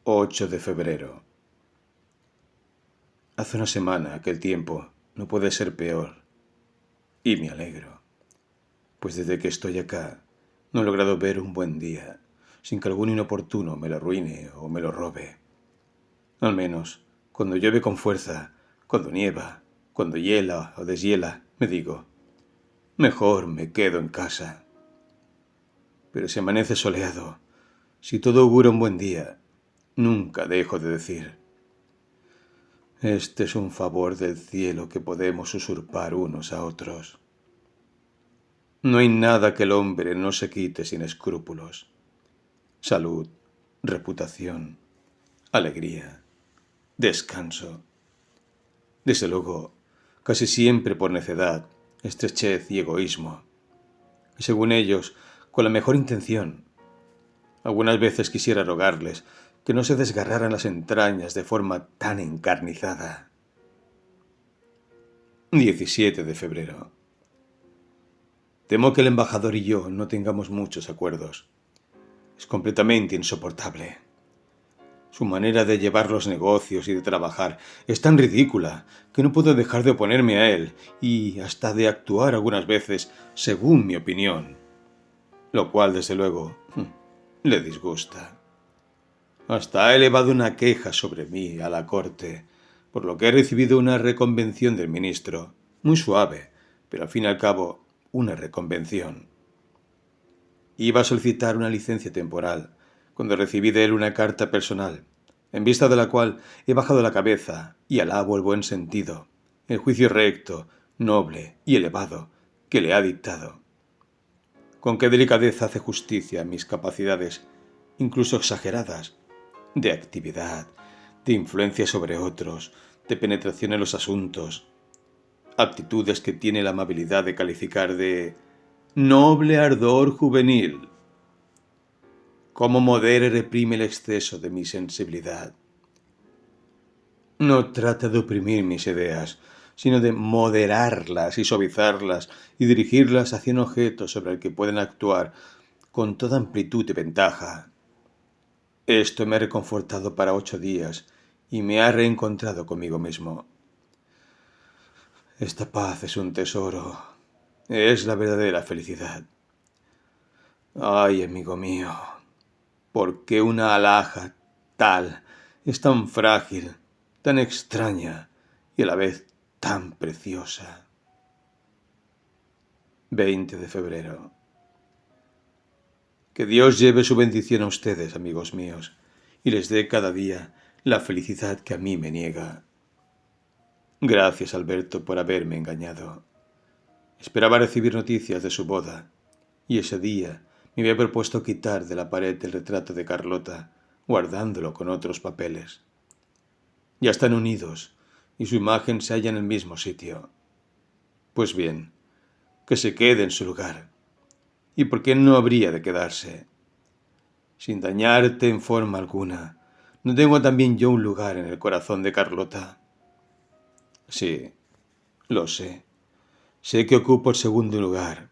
8 de febrero. Hace una semana que el tiempo no puede ser peor, y me alegro, pues desde que estoy acá no he logrado ver un buen día sin que algún inoportuno me lo arruine o me lo robe. Al menos, cuando llueve con fuerza, cuando nieva, cuando hiela o deshiela, me digo, mejor me quedo en casa. Pero si amanece soleado, si todo augura un buen día, nunca dejo de decir, este es un favor del cielo que podemos usurpar unos a otros. No hay nada que el hombre no se quite sin escrúpulos. Salud, reputación, alegría, descanso. Desde luego, casi siempre por necedad, estrechez y egoísmo. Y según ellos, con la mejor intención. Algunas veces quisiera rogarles que no se desgarraran las entrañas de forma tan encarnizada. 17 de febrero. Temo que el embajador y yo no tengamos muchos acuerdos. Es completamente insoportable. Su manera de llevar los negocios y de trabajar es tan ridícula que no puedo dejar de oponerme a él y hasta de actuar algunas veces según mi opinión, lo cual desde luego le disgusta. Hasta ha elevado una queja sobre mí a la corte, por lo que he recibido una reconvención del ministro, muy suave, pero al fin y al cabo una reconvención. Iba a solicitar una licencia temporal, cuando recibí de él una carta personal, en vista de la cual he bajado la cabeza y alabo el buen sentido, el juicio recto, noble y elevado que le ha dictado. Con qué delicadeza hace justicia a mis capacidades, incluso exageradas, de actividad, de influencia sobre otros, de penetración en los asuntos, aptitudes que tiene la amabilidad de calificar de noble ardor juvenil. Cómo modera y reprime el exceso de mi sensibilidad. No trata de oprimir mis ideas, sino de moderarlas y suavizarlas y dirigirlas hacia un objeto sobre el que pueden actuar con toda amplitud y ventaja. Esto me ha reconfortado para 8 días y me ha reencontrado conmigo mismo. Esta paz es un tesoro, es la verdadera felicidad. Ay, amigo mío, ¿por qué una alhaja tal es tan frágil, tan extraña y a la vez tan preciosa? 20 de febrero. Que Dios lleve su bendición a ustedes, amigos míos, y les dé cada día la felicidad que a mí me niega. Gracias, Alberto, por haberme engañado. Esperaba recibir noticias de su boda, y ese día me había propuesto quitar de la pared el retrato de Carlota, guardándolo con otros papeles. Ya están unidos, y su imagen se halla en el mismo sitio. Pues bien, que se quede en su lugar. ¿Y por qué no habría de quedarse? Sin dañarte en forma alguna, ¿no tengo también yo un lugar en el corazón de Carlota? Sí, lo sé. Sé que ocupo el segundo lugar,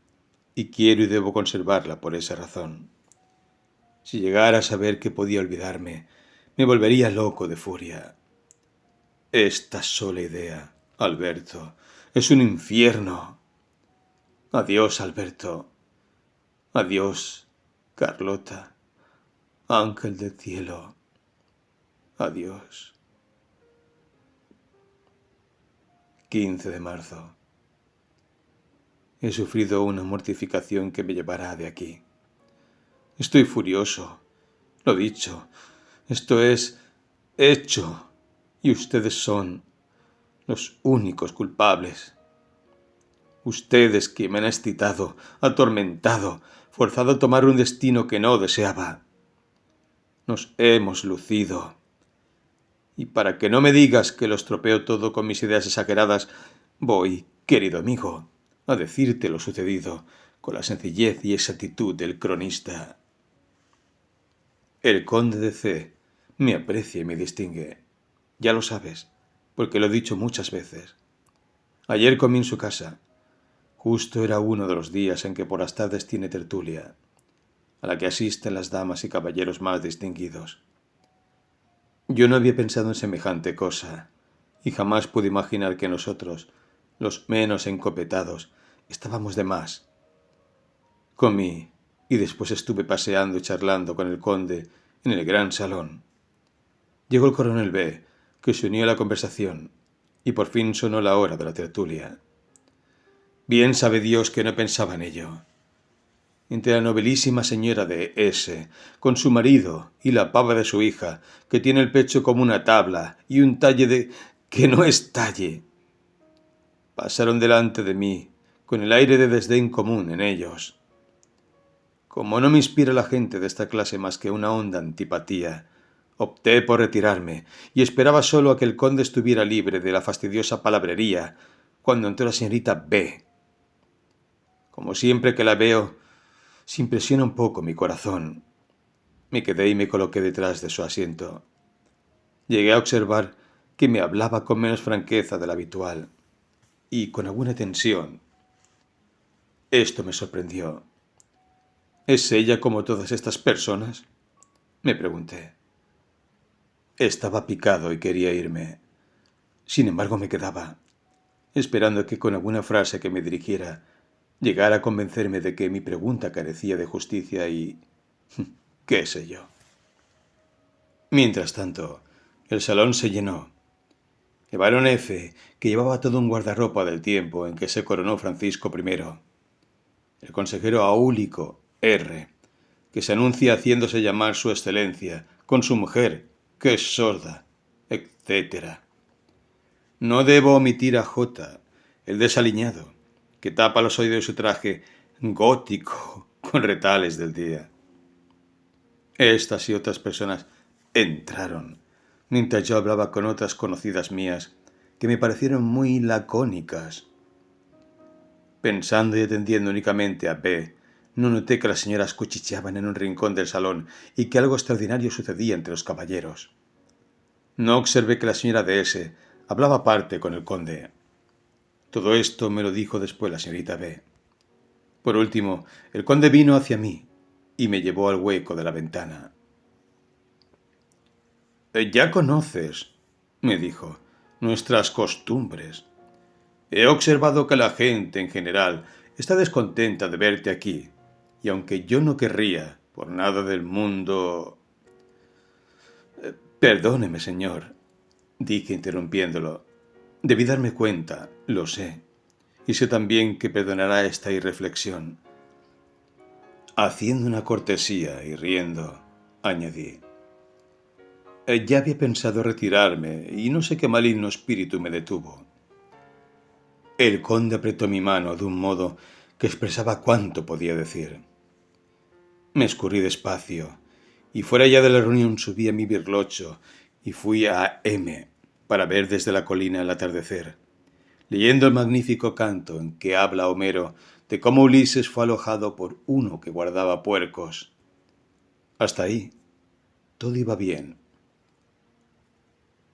y quiero y debo conservarla por esa razón. Si llegara a saber que podía olvidarme, me volvería loco de furia. Esta sola idea, Alberto, es un infierno. Adiós, Alberto. Adiós, Carlota. Ángel del cielo. Adiós. 15 de marzo. He sufrido una mortificación que me llevará de aquí. Estoy furioso. Lo dicho. Esto es hecho. Y ustedes son los únicos culpables. Ustedes que me han excitado, atormentado, forzado a tomar un destino que no deseaba. Nos hemos lucido. Y para que no me digas que lo estropeo todo con mis ideas exageradas, voy, querido amigo, a decirte lo sucedido con la sencillez y exactitud del cronista. El conde de C. me aprecia y me distingue. Ya lo sabes, porque lo he dicho muchas veces. Ayer comí en su casa. Justo era uno de los días en que por las tardes tiene tertulia, a la que asisten las damas y caballeros más distinguidos. Yo no había pensado en semejante cosa, y jamás pude imaginar que nosotros, los menos encopetados, estábamos de más. Comí, y después estuve paseando y charlando con el conde en el gran salón. Llegó el coronel B, que se unió a la conversación, y por fin sonó la hora de la tertulia. Bien sabe Dios que no pensaba en ello. Entre la nobilísima señora de S, con su marido y la pava de su hija, que tiene el pecho como una tabla y un talle de que no es talle. Pasaron delante de mí, con el aire de desdén común en ellos. Como no me inspira la gente de esta clase más que una honda antipatía, opté por retirarme y esperaba solo a que el conde estuviera libre de la fastidiosa palabrería cuando entró la señorita B. Como siempre que la veo, se impresiona un poco mi corazón. Me quedé y me coloqué detrás de su asiento. Llegué a observar que me hablaba con menos franqueza de la habitual y con alguna tensión. Esto me sorprendió. ¿Es ella como todas estas personas?, me pregunté. Estaba picado y quería irme. Sin embargo, me quedaba, esperando que con alguna frase que me dirigiera llegara a convencerme de que mi pregunta carecía de justicia y qué sé yo. Mientras tanto, el salón se llenó. El barón F, que llevaba todo un guardarropa del tiempo en que se coronó Francisco I. El consejero Aúlico R, que se anuncia haciéndose llamar su excelencia, con su mujer, que es sorda, etc. No debo omitir a J, el desaliñado, que tapa los oídos de su traje gótico con retales del día. Estas y otras personas entraron, mientras yo hablaba con otras conocidas mías, que me parecieron muy lacónicas. Pensando y atendiendo únicamente a B, no noté que las señoras cuchicheaban en un rincón del salón y que algo extraordinario sucedía entre los caballeros. No observé que la señora de S hablaba aparte con el conde. Todo esto me lo dijo después la señorita B. Por último, el conde vino hacia mí y me llevó al hueco de la ventana. Ya conoces, me dijo, nuestras costumbres. He observado que la gente en general está descontenta de verte aquí, y aunque yo no querría, por nada del mundo... Perdóneme, señor, dije interrumpiéndolo. Debí darme cuenta, lo sé, y sé también que perdonará esta irreflexión. Haciendo una cortesía y riendo, añadí. Ya había pensado retirarme y no sé qué maligno espíritu me detuvo. El conde apretó mi mano de un modo que expresaba cuánto podía decir. Me escurrí despacio y fuera ya de la reunión subí a mi birlocho y fui a M para ver desde la colina el atardecer, leyendo el magnífico canto en que habla Homero de cómo Ulises fue alojado por uno que guardaba puercos. Hasta ahí todo iba bien.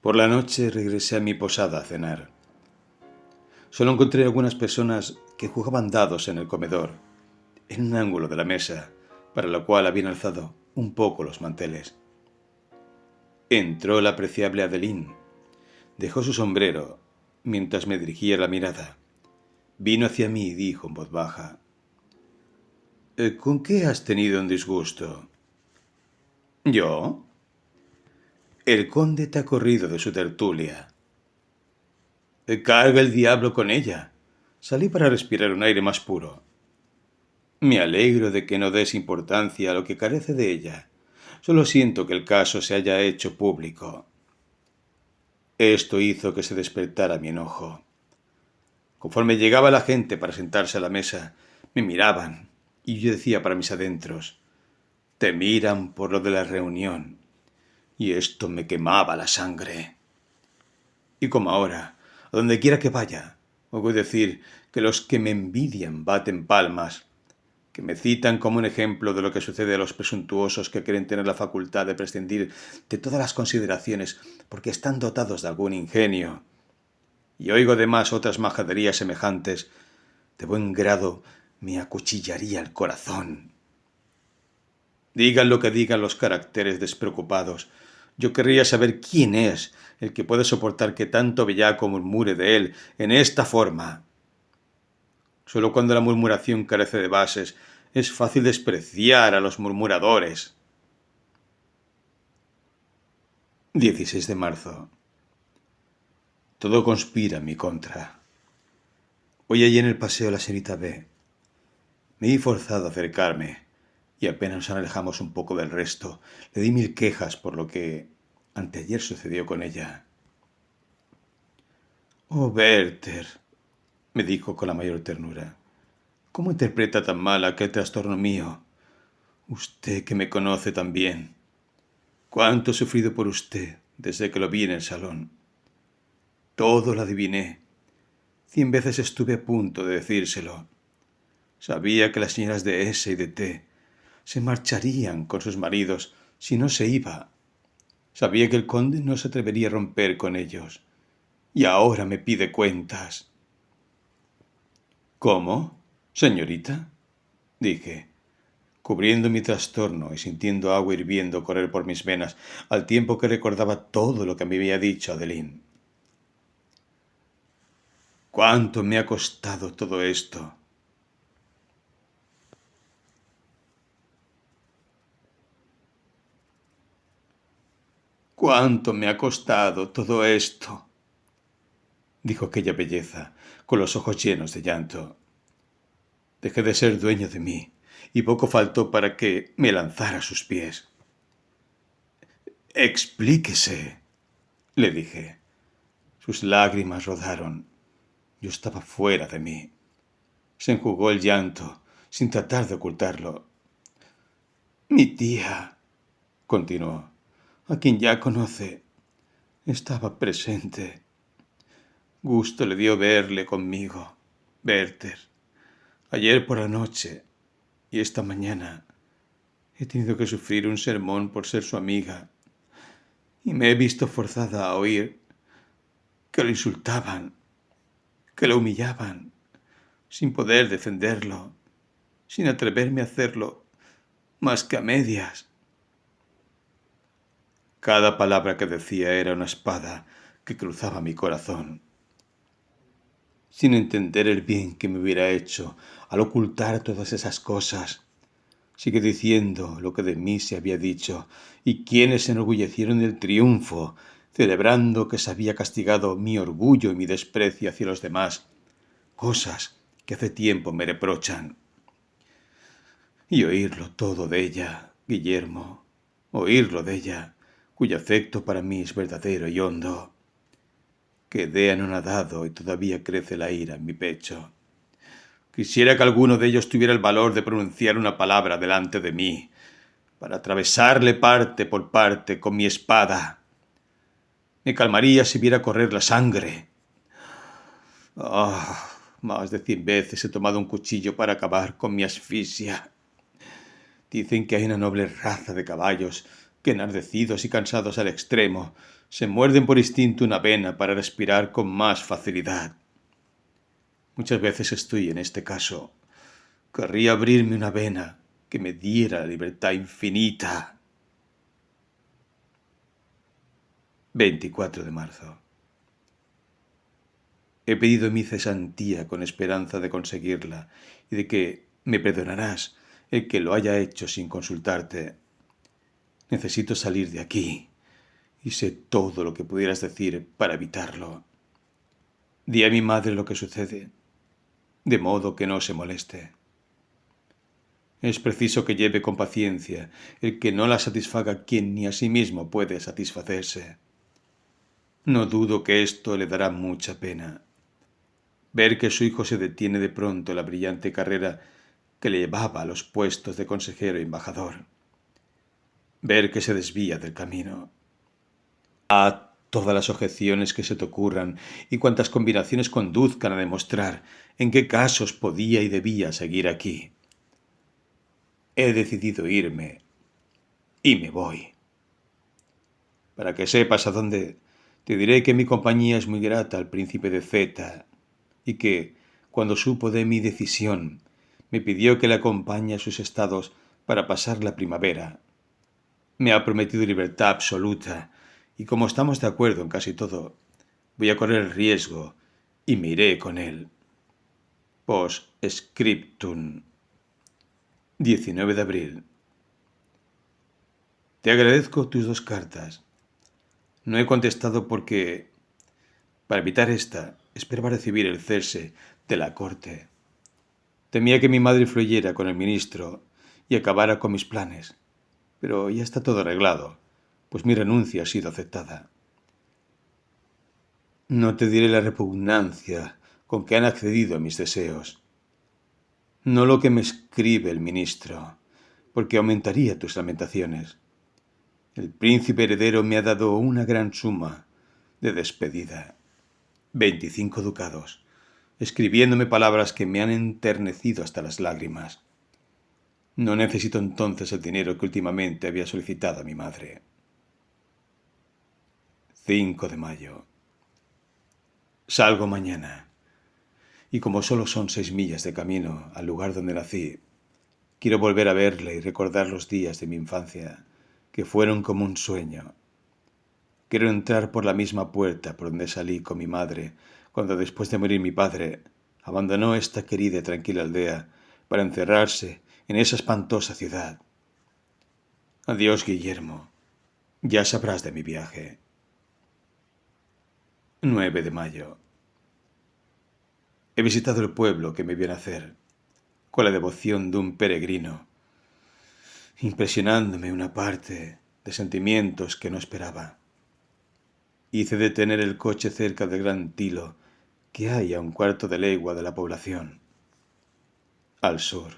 Por la noche regresé a mi posada a cenar. Solo encontré algunas personas que jugaban dados en el comedor, en un ángulo de la mesa, para lo cual habían alzado un poco los manteles. Entró la apreciable Adeline. Dejó su sombrero mientras me dirigía la mirada. Vino hacia mí y dijo en voz baja: ¿Con qué has tenido un disgusto? ¿Yo? El conde te ha corrido de su tertulia. Carga el diablo con ella. Salí para respirar un aire más puro. Me alegro de que no des importancia a lo que carece de ella. Solo siento que el caso se haya hecho público. Esto hizo que se despertara mi enojo. Conforme llegaba la gente para sentarse a la mesa, me miraban, y yo decía para mis adentros: te miran por lo de la reunión. Y esto me quemaba la sangre. Y como ahora, a donde quiera que vaya, oigo decir que los que me envidian baten palmas, que me citan como un ejemplo de lo que sucede a los presuntuosos que creen tener la facultad de prescindir de todas las consideraciones porque están dotados de algún ingenio. Y oigo además otras majaderías semejantes, de buen grado me acuchillaría el corazón. Digan lo que digan los caracteres despreocupados, Yo querría saber quién es el que puede soportar que tanto bellaco murmure de él en esta forma. Solo cuando la murmuración carece de bases es fácil despreciar a los murmuradores. 16 de marzo. Todo conspira en mi contra. Hoy allí en el paseo la señorita B. Me vi forzado a acercarme y apenas nos alejamos un poco del resto, le di 1000 quejas por lo que anteayer sucedió con ella. Oh, Werther, me dijo con la mayor ternura, ¿cómo interpreta tan mal aquel trastorno mío? Usted que me conoce tan bien. Cuánto he sufrido por usted desde que lo vi en el salón. Todo lo adiviné. 100 veces estuve a punto de decírselo. Sabía que las señoras de S y de T se marcharían con sus maridos si no se iba. Sabía que el conde no se atrevería a romper con ellos. Y ahora me pide cuentas. ¿Cómo, señorita? Dije, cubriendo mi trastorno y sintiendo agua hirviendo correr por mis venas, al tiempo que recordaba todo lo que me había dicho Adeline. ¿Cuánto me ha costado todo esto? ¿Cuánto me ha costado todo esto? Dijo aquella belleza, con los ojos llenos de llanto. Dejé de ser dueño de mí, y poco faltó para que me lanzara a sus pies. Explíquese, le dije. Sus lágrimas rodaron. Yo estaba fuera de mí. Se enjugó el llanto, sin tratar de ocultarlo. Mi tía, continuó, a quien ya conoce, estaba presente. Gusto le dio verle conmigo, Werther. Ayer por la noche y esta mañana he tenido que sufrir un sermón por ser su amiga y me he visto forzada a oír que lo insultaban, que lo humillaban, sin poder defenderlo, sin atreverme a hacerlo más que a medias. Cada palabra que decía era una espada que cruzaba mi corazón. Sin entender el bien que me hubiera hecho al ocultar todas esas cosas, sigue diciendo lo que de mí se había dicho, y quienes se enorgullecieron del triunfo, celebrando que se había castigado mi orgullo y mi desprecio hacia los demás, cosas que hace tiempo me reprochan. Y oírlo todo de ella, Guillermo, oírlo de ella, cuyo afecto para mí es verdadero y hondo. Quedé anonadado y todavía crece la ira en mi pecho. Quisiera que alguno de ellos tuviera el valor de pronunciar una palabra delante de mí, para atravesarle parte por parte con mi espada. Me calmaría si viera correr la sangre. Más de 100 veces he tomado un cuchillo para acabar con mi asfixia. Dicen que hay una noble raza de caballos que, enardecidos y cansados al extremo, se muerden por instinto una vena para respirar con más facilidad. Muchas veces estoy en este caso. Querría abrirme una vena que me diera la libertad infinita. 24 de marzo. He pedido mi cesantía con esperanza de conseguirla y de que me perdonarás el que lo haya hecho sin consultarte. Necesito salir de aquí y sé todo lo que pudieras decir para evitarlo. Di a mi madre lo que sucede, de modo que no se moleste. Es preciso que lleve con paciencia el que no la satisfaga quien ni a sí mismo puede satisfacerse. No dudo que esto le dará mucha pena. Ver que su hijo se detiene de pronto en la brillante carrera que le llevaba a los puestos de consejero e embajador. Ver que se desvía del camino. A todas las objeciones que se te ocurran y cuantas combinaciones conduzcan a demostrar en qué casos podía y debía seguir aquí. He decidido irme y me voy. Para que sepas a dónde, te diré que mi compañía es muy grata al príncipe de Z y que, cuando supo de mi decisión, me pidió que le acompañe a sus estados para pasar la primavera. Me ha prometido libertad absoluta, y como estamos de acuerdo en casi todo, voy a correr el riesgo y me iré con él. Post-scriptum. 19 de abril. Te agradezco tus 2 cartas. No he contestado porque, para evitar esta, esperaba recibir el cese de la corte. Temía que mi madre fluyera con el ministro y acabara con mis planes, pero ya está todo arreglado, pues mi renuncia ha sido aceptada. No te diré la repugnancia con que han accedido a mis deseos. No lo que me escribe el ministro, porque aumentaría tus lamentaciones. El príncipe heredero me ha dado una gran suma de despedida, 25 ducados, escribiéndome palabras que me han enternecido hasta las lágrimas. No necesito entonces el dinero que últimamente había solicitado a mi madre. 5 de mayo. Salgo mañana, y como solo son 6 millas de camino al lugar donde nací, quiero volver a verle y recordar los días de mi infancia, que fueron como un sueño. Quiero entrar por la misma puerta por donde salí con mi madre, cuando después de morir mi padre, abandonó esta querida y tranquila aldea para encerrarse en esa espantosa ciudad. Adiós, Guillermo. Ya sabrás de mi viaje. 9 de mayo. He visitado el pueblo que me vio nacer, con la devoción de un peregrino, impresionándome una parte de sentimientos que no esperaba. Hice detener el coche cerca del gran tilo que hay a 1/4 de legua de la población, al sur.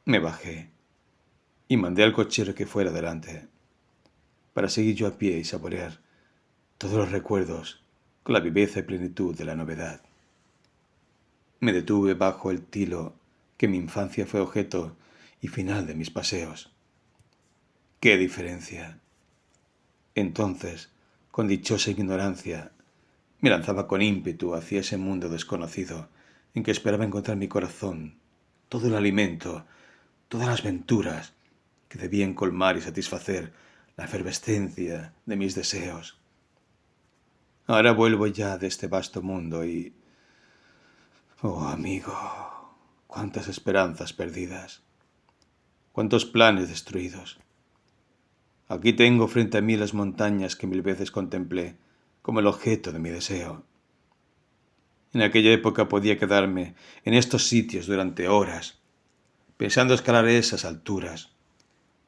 Me bajé y mandé al cochero que fuera delante, para seguir yo a pie y saborear todos los recuerdos con la viveza y plenitud de la novedad. Me detuve bajo el tilo que en mi infancia fue objeto y final de mis paseos. ¡Qué diferencia! Entonces, con dichosa ignorancia, me lanzaba con ímpetu hacia ese mundo desconocido en que esperaba encontrar mi corazón, todo el alimento, todas las venturas que debían colmar y satisfacer la efervescencia de mis deseos. Ahora vuelvo ya de este vasto mundo y... Oh, amigo, cuántas esperanzas perdidas, cuántos planes destruidos. Aquí tengo frente a mí las montañas que 1000 veces contemplé como el objeto de mi deseo. En aquella época podía quedarme en estos sitios durante horas, pensando escalar esas alturas,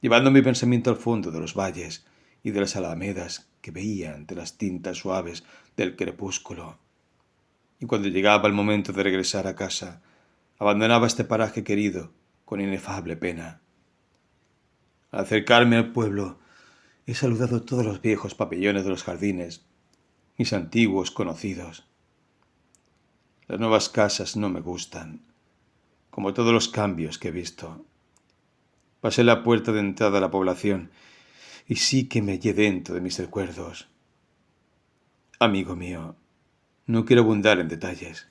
llevando mi pensamiento al fondo de los valles y de las alamedas que veía entre las tintas suaves del crepúsculo. Y cuando llegaba el momento de regresar a casa, abandonaba este paraje querido con inefable pena. Al acercarme al pueblo, he saludado todos los viejos pabellones de los jardines, mis antiguos conocidos. Las nuevas casas no me gustan, como todos los cambios que he visto. Pasé la puerta de entrada a la población y sí que me hallé dentro de mis recuerdos. Amigo mío, no quiero abundar en detalles.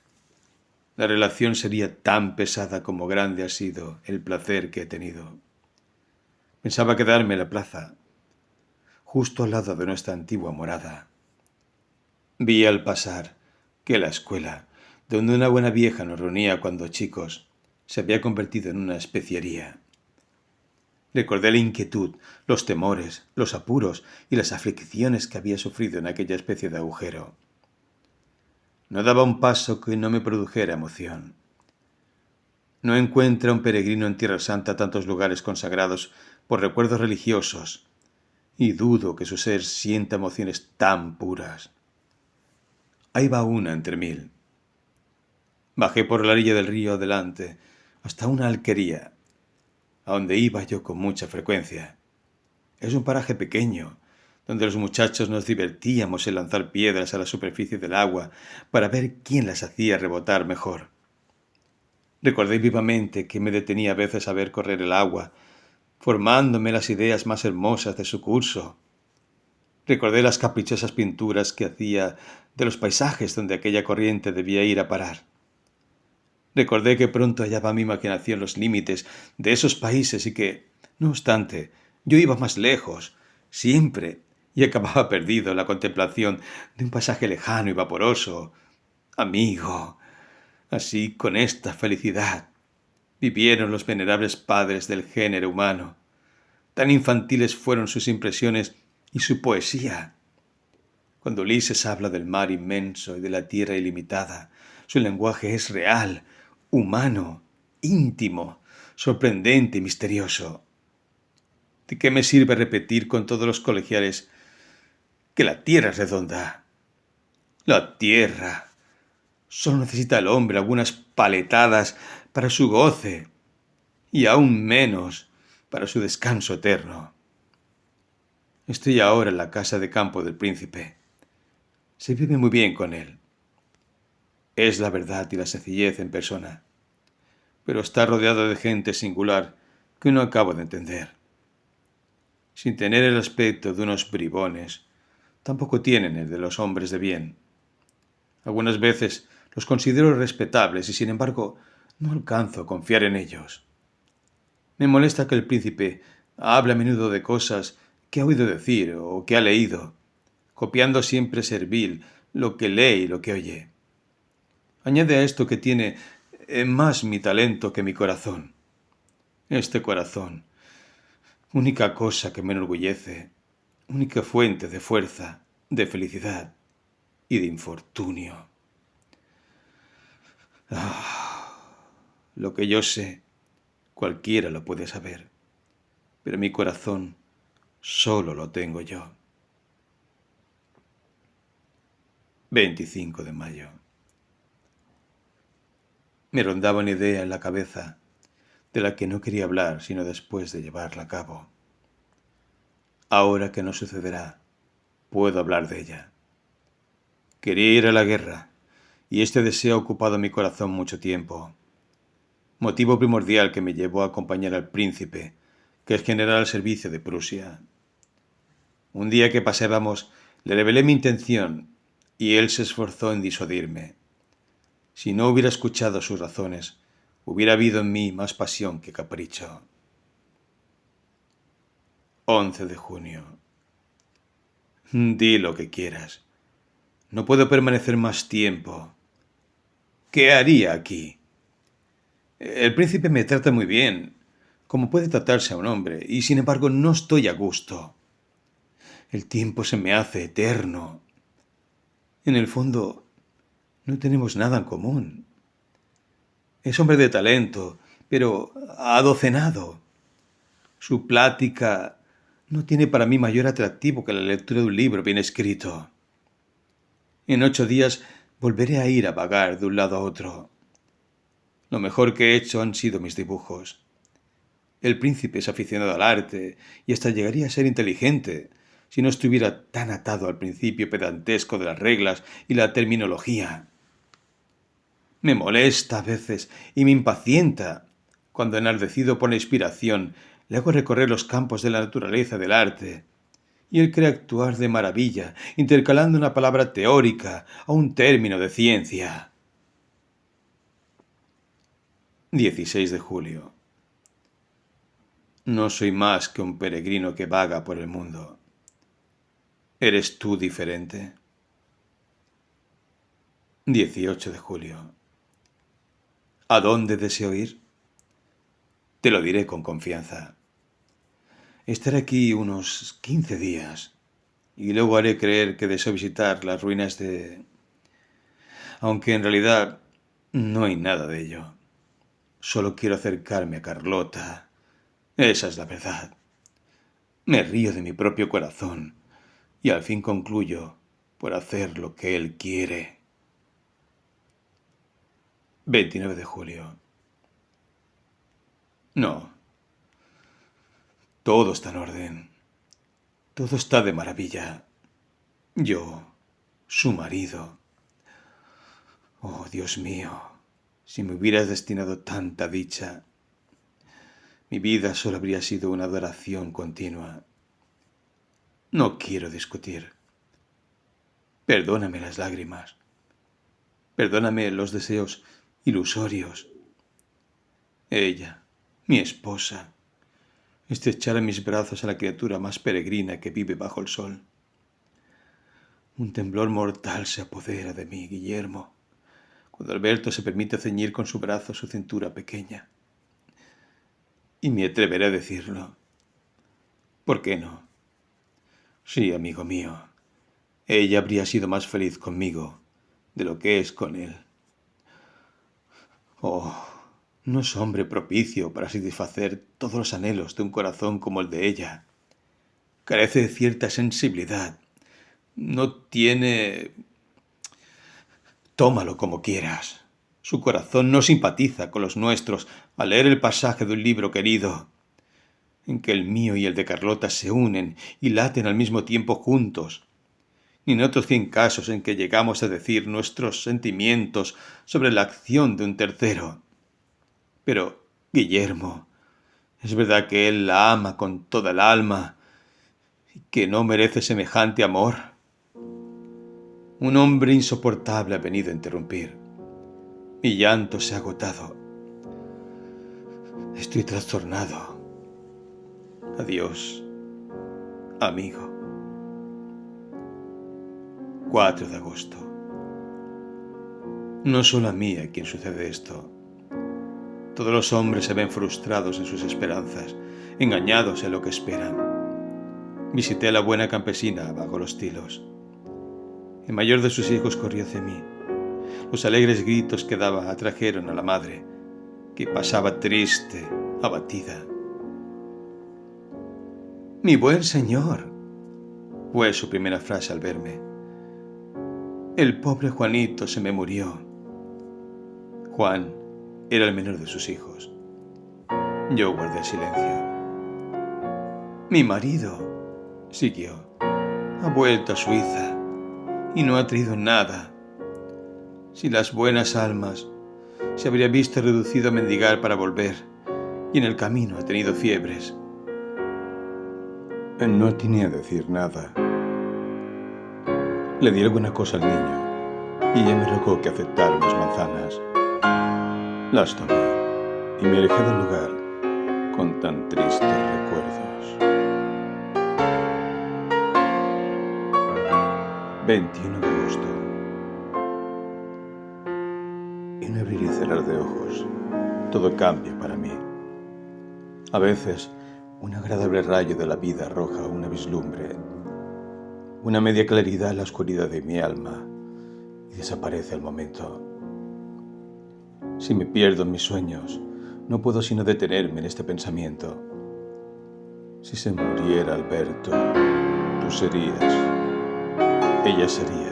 La relación sería tan pesada como grande ha sido el placer que he tenido. Pensaba quedarme en la plaza, justo al lado de nuestra antigua morada. Vi al pasar que la escuela, donde una buena vieja nos reunía cuando chicos, se había convertido en una especiería. Recordé la inquietud, los temores, los apuros y las aflicciones que había sufrido en aquella especie de agujero. No daba un paso que no me produjera emoción. No encuentra un peregrino en Tierra Santa tantos lugares consagrados por recuerdos religiosos, y dudo que su ser sienta emociones tan puras. Ahí va una entre 1000. Bajé por la orilla del río adelante hasta una alquería, a donde iba yo con mucha frecuencia. Es un paraje pequeño, donde los muchachos nos divertíamos en lanzar piedras a la superficie del agua para ver quién las hacía rebotar mejor. Recordé vivamente que me detenía a veces a ver correr el agua, formándome las ideas más hermosas de su curso. Recordé las caprichosas pinturas que hacía de los paisajes donde aquella corriente debía ir a parar. Recordé que pronto hallaba mi imaginación los límites de esos países y que, no obstante, Yo iba más lejos, siempre, y acababa perdido en la contemplación de un pasaje lejano y vaporoso. Amigo, así con esta felicidad vivieron los venerables padres del género humano. Tan infantiles fueron sus impresiones y su poesía. Cuando Ulises habla del mar inmenso y de la tierra ilimitada, su lenguaje es real, humano, íntimo, sorprendente y misterioso. ¿De qué me sirve repetir con todos los colegiales que la tierra es redonda? La tierra solo necesita al hombre algunas paletadas para su goce y aún menos para su descanso eterno. Estoy ahora en la casa de campo del príncipe. Se vive muy bien con él. Es la verdad y la sencillez en persona, pero está rodeado de gente singular que no acabo de entender. Sin tener el aspecto de unos bribones, tampoco tienen el de los hombres de bien. Algunas veces los considero respetables y sin embargo no alcanzo a confiar en ellos. Me molesta que el príncipe hable a menudo de cosas que ha oído decir o que ha leído, copiando siempre servil lo que lee y lo que oye. Añade a esto que tiene más mi talento que mi corazón. Este corazón, única cosa que me enorgullece, única fuente de fuerza, de felicidad y de infortunio. Lo que yo sé, cualquiera lo puede saber, pero mi corazón solo lo tengo yo. 25 de mayo. Me rondaba una idea en la cabeza de la que no quería hablar sino después de llevarla a cabo. Ahora que no sucederá, puedo hablar de ella. Quería ir a la guerra, y este deseo ha ocupado mi corazón mucho tiempo. Motivo primordial que me llevó a acompañar al príncipe, que es general al servicio de Prusia. Un día que paseábamos, le revelé mi intención, y él se esforzó en disuadirme. Si no hubiera escuchado sus razones, hubiera habido en mí más pasión que capricho. 11 de junio. Di lo que quieras. No puedo permanecer más tiempo. ¿Qué haría aquí? El príncipe me trata muy bien, como puede tratarse a un hombre, y sin embargo no estoy a gusto. El tiempo se me hace eterno. En el fondo, no tenemos nada en común. Es hombre de talento, pero adocenado. Su plática no tiene para mí mayor atractivo que la lectura de un libro bien escrito. En 8 días volveré a ir a vagar de un lado a otro. Lo mejor que he hecho han sido mis dibujos. El príncipe es aficionado al arte y hasta llegaría a ser inteligente si no estuviera tan atado al principio pedantesco de las reglas y la terminología. Me molesta a veces y me impacienta cuando, enardecido por la inspiración, le hago recorrer los campos de la naturaleza del arte, y él cree actuar de maravilla, intercalando una palabra teórica a un término de ciencia. 16 de julio. No soy más que un peregrino que vaga por el mundo. ¿Eres tú diferente? 18 de julio. ¿A dónde deseo ir? Te lo diré con confianza. Estaré aquí unos 15 días y luego haré creer que deseo visitar las ruinas de... aunque en realidad no hay nada de ello. Solo quiero acercarme a Carlota. Esa es la verdad. Me río de mi propio corazón y al fin concluyo por hacer lo que él quiere. 29 de julio. No. Todo está en orden. Todo está de maravilla. Yo, su marido. Oh, Dios mío, si me hubieras destinado tanta dicha, mi vida solo habría sido una adoración continua. No quiero discutir. Perdóname las lágrimas. Perdóname los deseos ilusorios. Ella, mi esposa, estrechar en mis brazos a la criatura más peregrina que vive bajo el sol. Un temblor mortal se apodera de mí, Guillermo, cuando Alberto se permite ceñir con su brazo su cintura pequeña. Y me atreveré a decirlo. ¿Por qué no? Sí, amigo mío, ella habría sido más feliz conmigo de lo que es con él. Oh, no es hombre propicio para satisfacer todos los anhelos de un corazón como el de ella. Carece de cierta sensibilidad. No tiene... Tómalo como quieras. Su corazón no simpatiza con los nuestros al leer el pasaje de un libro querido, en que el mío y el de Carlota se unen y laten al mismo tiempo juntos, ni en otros 100 casos en que llegamos a decir nuestros sentimientos sobre la acción de un tercero. Pero, Guillermo, es verdad que él la ama con toda el alma y que no merece semejante amor. Un hombre insoportable ha venido a interrumpir. Mi llanto se ha agotado. Estoy trastornado. Adiós, amigo. 4 de agosto. No solo a mí a quien sucede esto. Todos los hombres se ven frustrados en sus esperanzas, engañados en lo que esperan. Visité a la buena campesina bajo los tilos. El mayor de sus hijos corrió hacia mí. Los alegres gritos que daba atrajeron a la madre, que pasaba triste, abatida. «Mi buen señor», fue su primera frase al verme. «El pobre Juanito se me murió». Juan era el menor de sus hijos. Yo guardé silencio. «Mi marido», siguió, «ha vuelto a Suiza y no ha traído nada. Si las buenas almas se habría visto reducido a mendigar para volver, y en el camino ha tenido fiebres». No atiné a decir nada. Le di alguna cosa al niño y ella me rogó que aceptara unas manzanas. Las tomé y me alejé del lugar con tan tristes recuerdos. 21 de agosto. En un abrir y cerrar de ojos, todo cambia para mí. A veces, un agradable rayo de la vida arroja una vislumbre, una media claridad en la oscuridad de mi alma y desaparece al momento. Si me pierdo en mis sueños, no puedo sino detenerme en este pensamiento. Si se muriera Alberto, tú serías, ella sería,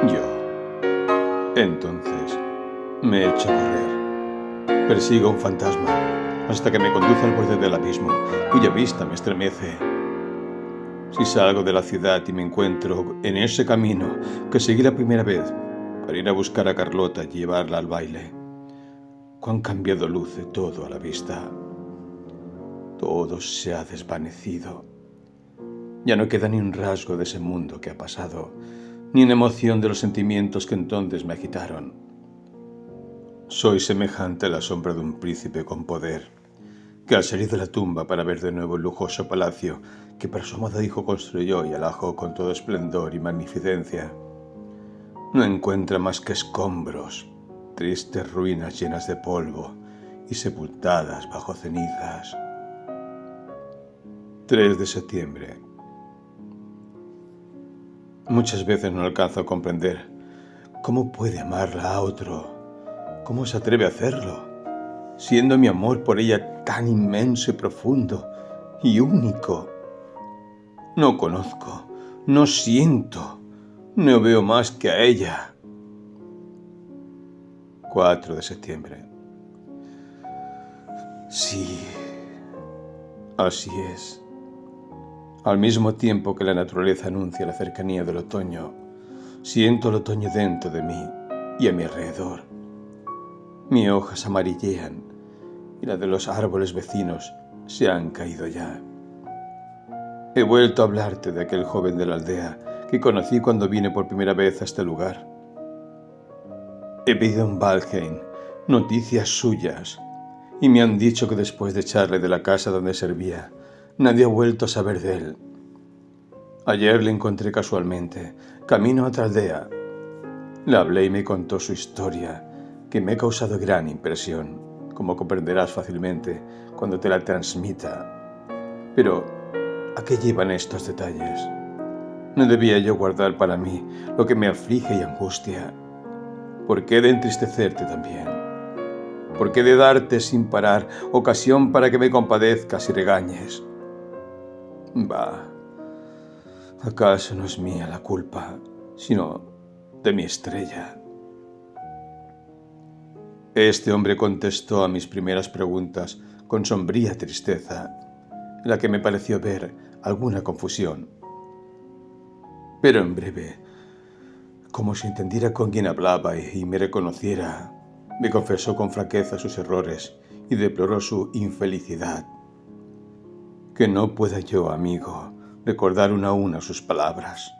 y yo. Entonces me echo a correr. Persigo un fantasma hasta que me conduce al borde del abismo, cuya vista me estremece. Si salgo de la ciudad y me encuentro en ese camino que seguí la primera vez para ir a buscar a Carlota y llevarla al baile, cuán cambiado luce todo a la vista. Todo se ha desvanecido. Ya no queda ni un rasgo de ese mundo que ha pasado, ni una emoción de los sentimientos que entonces me agitaron. Soy semejante a la sombra de un príncipe con poder, que al salir de la tumba para ver de nuevo el lujoso palacio que para su amado hijo construyó y alajó con todo esplendor y magnificencia, no encuentra más que escombros, tristes ruinas llenas de polvo y sepultadas bajo cenizas. 3 de septiembre. Muchas veces no alcanzo a comprender cómo puede amarla a otro. ¿Cómo se atreve a hacerlo? Siendo mi amor por ella tan inmenso y profundo y único. No conozco, no siento, no veo más que a ella. 4 de septiembre. Sí, así es. Al mismo tiempo que la naturaleza anuncia la cercanía del otoño, siento el otoño dentro de mí y a mi alrededor. Mis hojas amarillean y las de los árboles vecinos se han caído ya. He vuelto a hablarte de aquel joven de la aldea que conocí cuando vine por primera vez a este lugar. He pedido en Valheim noticias suyas y me han dicho que después de echarle de la casa donde servía, nadie ha vuelto a saber de él. Ayer le encontré casualmente, camino a otra aldea. Le hablé y me contó su historia, que me ha causado gran impresión, como comprenderás fácilmente cuando te la transmita. Pero, ¿a qué llevan estos detalles? ¿No debía yo guardar para mí lo que me aflige y angustia? ¿Por qué de entristecerte también? ¿Por qué de darte sin parar ocasión para que me compadezcas y regañes? Bah, ¿acaso no es mía la culpa, sino de mi estrella? Este hombre contestó a mis primeras preguntas con sombría tristeza, en la que me pareció ver alguna confusión. Pero en breve, como si entendiera con quién hablaba y me reconociera, me confesó con franqueza sus errores y deploró su infelicidad. Que no pueda yo, amigo, recordar una a una sus palabras.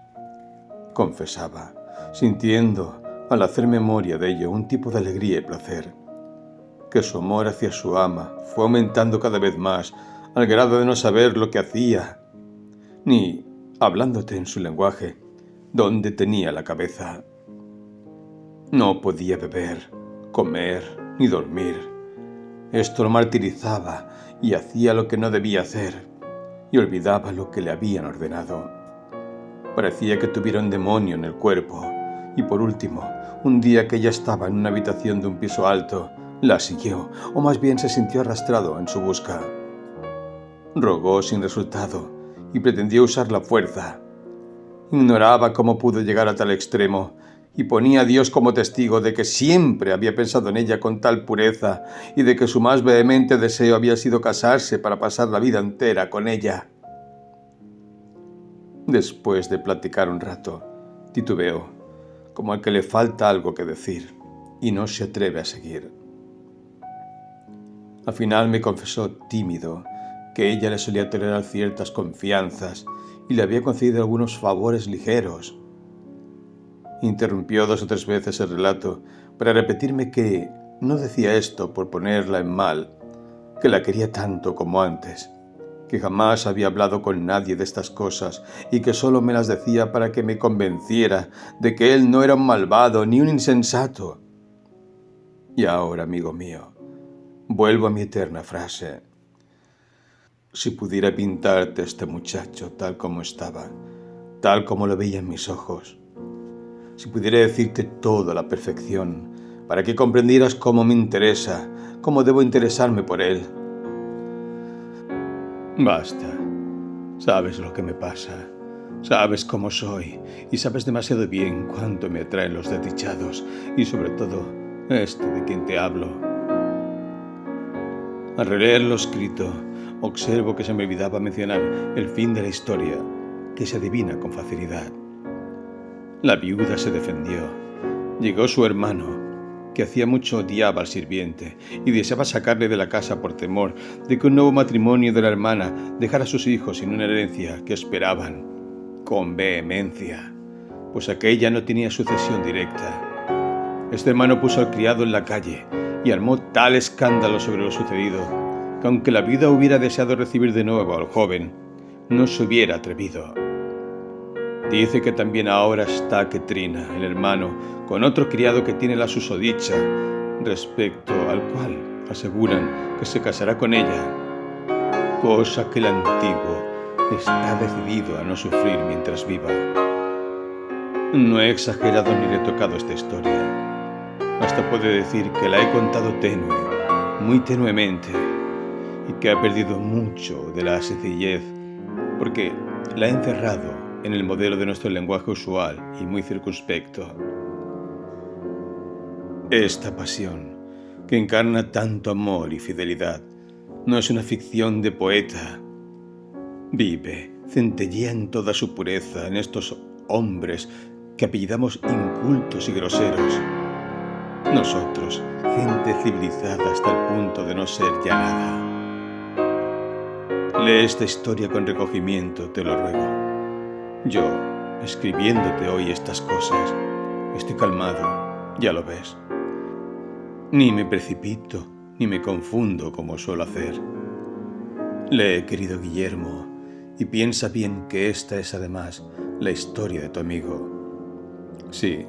Confesaba, sintiendo, al hacer memoria de ello, un tipo de alegría y placer, que su amor hacia su ama fue aumentando cada vez más, al grado de no saber lo que hacía, ni, hablándote en su lenguaje, dónde tenía la cabeza. No podía beber, comer, ni dormir. Esto lo martirizaba y hacía lo que no debía hacer, y olvidaba lo que le habían ordenado. Parecía que tuviera un demonio en el cuerpo, y por último, un día que ella estaba en una habitación de un piso alto, la siguió, o más bien se sintió arrastrado en su busca. Rogó sin resultado, y pretendió usar la fuerza. Ignoraba cómo pudo llegar a tal extremo, y ponía a Dios como testigo de que siempre había pensado en ella con tal pureza, y de que su más vehemente deseo había sido casarse para pasar la vida entera con ella. Después de platicar un rato, titubeó, como al que le falta algo que decir, y no se atreve a seguir. Al final me confesó tímido que ella le solía tolerar ciertas confianzas y le había concedido algunos favores ligeros. Interrumpió 2 o 3 veces el relato para repetirme que no decía esto por ponerla en mal, que la quería tanto como antes, que jamás había hablado con nadie de estas cosas y que solo me las decía para que me convenciera de que él no era un malvado ni un insensato. Y ahora, amigo mío, vuelvo a mi eterna frase. Si pudiera pintarte a este muchacho tal como estaba, tal como lo veía en mis ojos, si pudiera decirte todo a la perfección, para que comprendieras cómo me interesa, cómo debo interesarme por él. Basta. Sabes lo que me pasa. Sabes cómo soy y sabes demasiado bien cuánto me atraen los desdichados y sobre todo este de quien te hablo. Al releer lo escrito, observo que se me olvidaba mencionar el fin de la historia, que se adivina con facilidad. La viuda se defendió. Llegó su hermano, que hacía mucho odiaba al sirviente y deseaba sacarle de la casa por temor de que un nuevo matrimonio de la hermana dejara a sus hijos sin una herencia que esperaban con vehemencia, pues aquella no tenía sucesión directa. Este hermano puso al criado en la calle y armó tal escándalo sobre lo sucedido que aunque la viuda hubiera deseado recibir de nuevo al joven, no se hubiera atrevido. Dice que también ahora está Ketrina, el hermano, con otro criado que tiene la susodicha, respecto al cual aseguran que se casará con ella, cosa que el antiguo está decidido a no sufrir mientras viva. No he exagerado ni retocado esta historia. Hasta puedo decir que la he contado tenue, muy tenuemente, y que ha perdido mucho de la sencillez, porque la he encerrado en el modelo de nuestro lenguaje usual y muy circunspecto. Esta pasión, que encarna tanto amor y fidelidad, no es una ficción de poeta. Vive, centellea en toda su pureza en estos hombres que apellidamos incultos y groseros. Nosotros, gente civilizada hasta el punto de no ser ya nada. Lee esta historia con recogimiento, te lo ruego. Yo, escribiéndote hoy estas cosas, estoy calmado, ya lo ves. Ni me precipito, ni me confundo como suelo hacer. Lee, querido Guillermo, y piensa bien que esta es además la historia de tu amigo. Sí,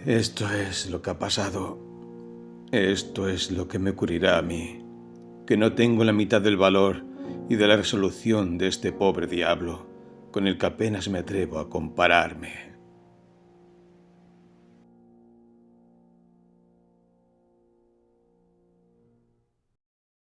esto es lo que ha pasado. Esto es lo que me ocurrirá a mí, que no tengo la mitad del valor y de la resolución de este pobre diablo, con el que apenas me atrevo a compararme.